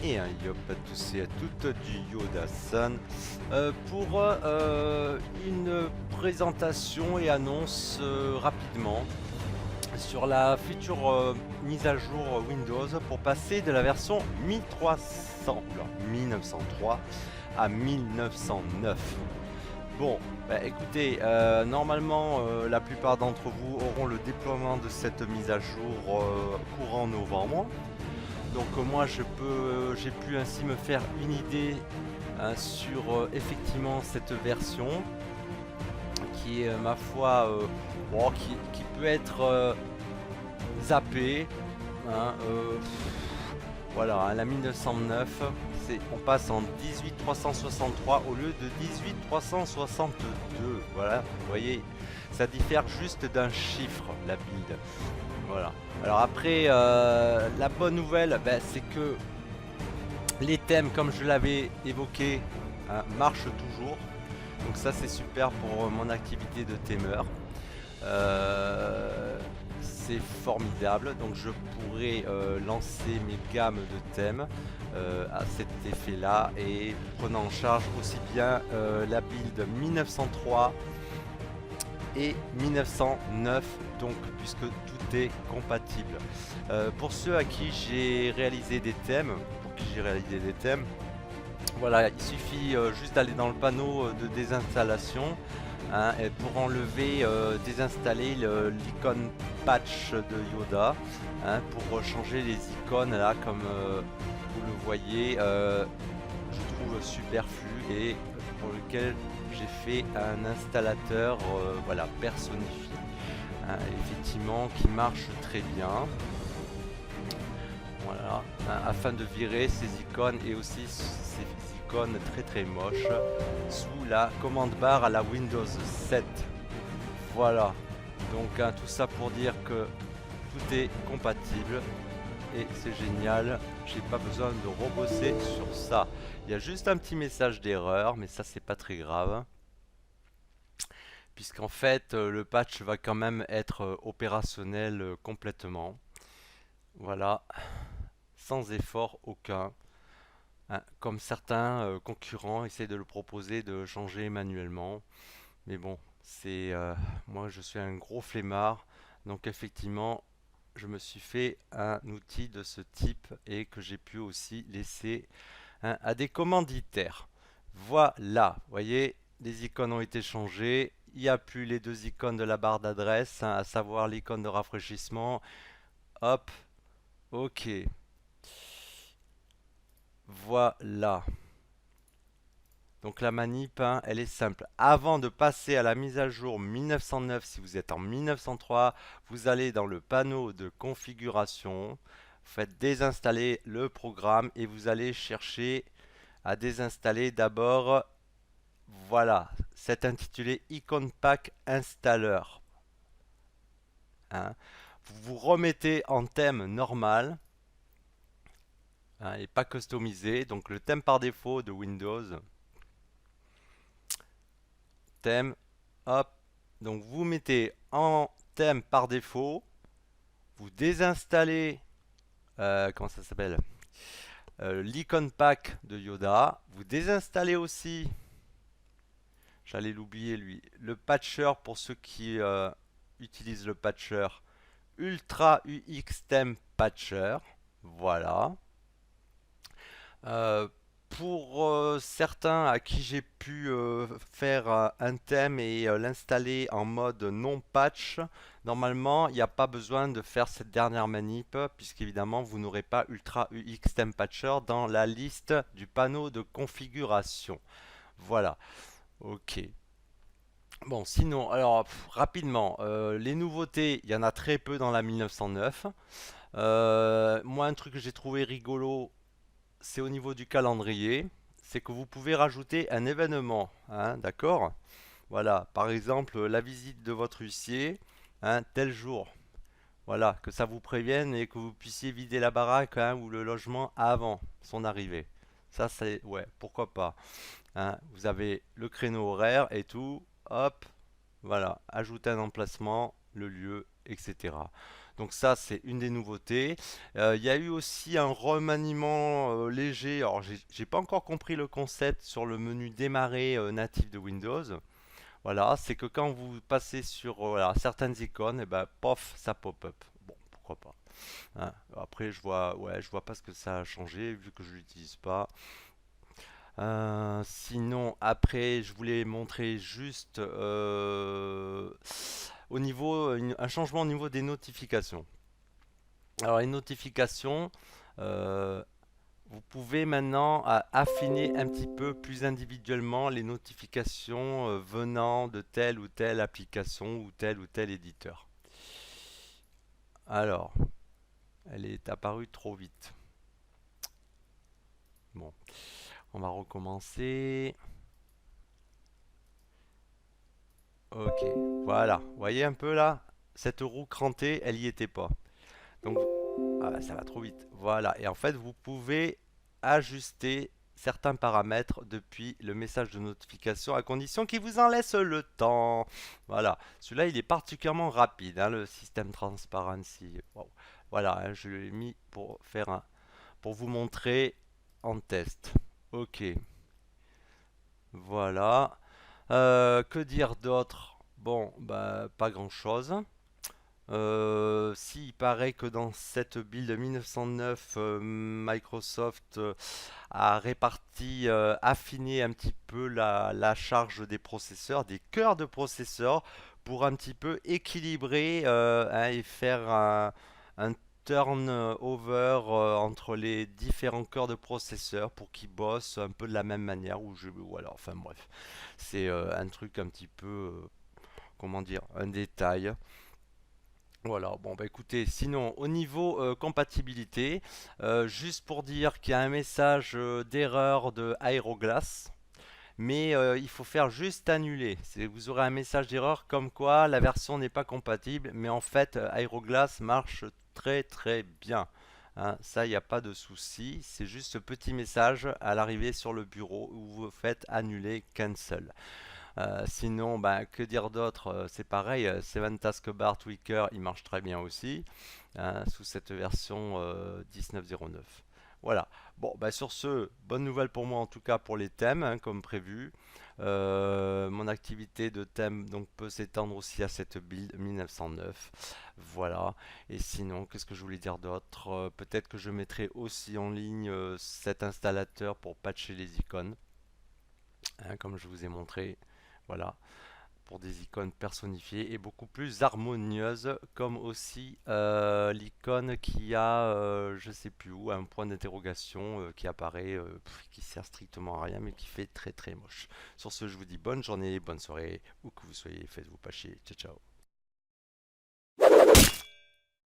Et un yop à tous et à toutes du Yoda-san pour une présentation et annonce rapidement sur la future mise à jour Windows pour passer de la version 1300, oula, 1903 à 1909. Bon, bah, écoutez, normalement la plupart d'entre vous auront le déploiement de cette mise à jour courant novembre. Donc moi j'ai pu ainsi me faire une idée sur effectivement cette version qui est ma foi bon, qui peut être zappée. Hein, voilà, hein, la 1909, on passe en 18363 au lieu de 18362. Voilà, vous voyez, ça diffère juste d'un chiffre la build. Voilà. Alors après, la bonne nouvelle, ben, c'est que les thèmes, comme je l'avais évoqué, hein, marchent toujours. Donc ça, c'est super pour mon activité de thèmeur. C'est formidable. Donc je pourrais lancer mes gammes de thèmes à cet effet-là et prenant en charge aussi bien la build 1903 et 1909, donc puisque tout est compatible. Pour ceux à qui j'ai réalisé des thèmes, voilà, il suffit juste d'aller dans le panneau de désinstallation, hein, et pour enlever, désinstaller l'icône patch de Yoda, hein, pour changer les icônes là comme vous le voyez, je trouve superflu et pour lequel j'ai fait un installateur voilà, personnifié, hein, effectivement qui marche très bien. Voilà, hein, afin de virer ces icônes et aussi ces icônes très moches sous la commande barre à la Windows 7. Voilà, donc hein, tout ça pour dire que tout est compatible et c'est génial, j'ai pas besoin de rebosser sur ça. Il y a juste un petit message d'erreur, mais ça c'est pas très grave, puisqu'en fait le patch va quand même être opérationnel complètement. Voilà, sans effort aucun, hein, comme certains concurrents essaient de le proposer de changer manuellement. Mais bon, c'est moi je suis un gros flemmard, donc effectivement je me suis fait un outil de ce type et que j'ai pu aussi laisser, hein, à des commanditaires. Voilà, vous voyez, les icônes ont été changées. Il n'y a plus les deux icônes de la barre d'adresse, hein, à savoir l'icône de rafraîchissement. Hop, ok. Voilà. Donc la manip, hein, elle est simple. Avant de passer à la mise à jour 1909, si vous êtes en 1903, vous allez dans le panneau de configuration, vous faites désinstaller le programme et vous allez chercher à désinstaller d'abord, voilà, cet intitulé Icon Pack Installer, hein. Vous vous remettez en thème normal, hein, et pas customisé, donc le thème par défaut de Windows. Thème, hop, donc vous mettez en thème par défaut, vous désinstallez, comment ça s'appelle, l'icône pack de Yoda, vous désinstallez aussi, j'allais l'oublier lui, le patcher pour ceux qui utilisent le patcher, Ultra UX Theme Patcher, voilà. Euh, pour certains à qui j'ai pu faire un thème et l'installer en mode non patch, normalement il n'y a pas besoin de faire cette dernière manip puisqu'évidemment vous n'aurez pas Ultra UX Theme Patcher dans la liste du panneau de configuration. Voilà, ok. Bon, sinon, alors rapidement, les nouveautés, il y en a très peu dans la 1909. Moi, un truc que j'ai trouvé rigolo, c'est au niveau du calendrier, c'est que vous pouvez rajouter un événement, hein, d'accord? Voilà, par exemple la visite de votre huissier, hein, tel jour. Voilà, que ça vous prévienne et que vous puissiez vider la baraque, hein, ou le logement avant son arrivée. Ça, c'est, ouais, pourquoi pas, hein. Vous avez le créneau horaire et tout, hop, voilà, ajouter un emplacement, le lieu, etc. Donc ça, c'est une des nouveautés. Il y a eu aussi un remaniement léger. Alors, j'ai pas encore compris le concept sur le menu démarrer natif de Windows. Voilà, c'est que quand vous passez sur voilà, certaines icônes, et ben, pof, ça pop-up. Bon, pourquoi pas. Hein. Après, je vois pas ce que ça a changé vu que je l'utilise pas. Sinon, après, je voulais montrer juste au niveau, un changement au niveau des notifications. Alors, les notifications, euh, vous pouvez maintenant affiner un petit peu plus individuellement les notifications venant de telle ou telle application ou tel éditeur. Alors, elle est apparue trop vite. Bon, on va recommencer. Ok, voilà. Vous voyez un peu là? Cette roue crantée, elle y était pas. Donc, ah bah, ça va trop vite. Voilà. Et en fait, vous pouvez ajuster certains paramètres depuis le message de notification à condition qu'il vous en laisse le temps. Voilà. Celui-là, il est particulièrement rapide, hein, le système transparency. Wow. Voilà, hein, je l'ai mis pour pour vous montrer en test. Ok. Voilà. Que dire d'autre? Bon, bah, pas grand-chose. Si, il paraît que dans cette build 1909, Microsoft a réparti, affiné un petit peu la charge des processeurs, des cœurs de processeurs, pour un petit peu équilibrer hein, et faire un turnover entre les différents cœurs de processeurs pour qu'ils bossent un peu de la même manière. Ou alors, enfin bref, c'est un truc un petit peu, comment dire, un détail. Voilà, bon bah écoutez, sinon au niveau compatibilité, juste pour dire qu'il y a un message d'erreur de Aeroglass, mais il faut faire juste annuler. Vous aurez un message d'erreur comme quoi la version n'est pas compatible, mais en fait Aeroglass marche très très bien. Hein, ça, il n'y a pas de souci, c'est juste ce petit message à l'arrivée sur le bureau où vous faites annuler cancel. Sinon, bah, que dire d'autre? C'est pareil, Seven Taskbar Tweaker, il marche très bien aussi, hein, sous cette version 19.09. Voilà. Bon, bah, sur ce, bonne nouvelle pour moi en tout cas pour les thèmes, hein, comme prévu. Mon activité de thème donc peut s'étendre aussi à cette build 1909. Voilà. Et sinon, qu'est-ce que je voulais dire d'autre? Peut-être que je mettrai aussi en ligne cet installateur pour patcher les icônes, hein, comme je vous ai montré. Voilà, pour des icônes personnifiées et beaucoup plus harmonieuses, comme aussi l'icône qui a, je sais plus où, un point d'interrogation qui apparaît, qui sert strictement à rien, mais qui fait très très moche. Sur ce, je vous dis bonne journée, bonne soirée, où que vous soyez, faites-vous pas chier. Ciao ciao.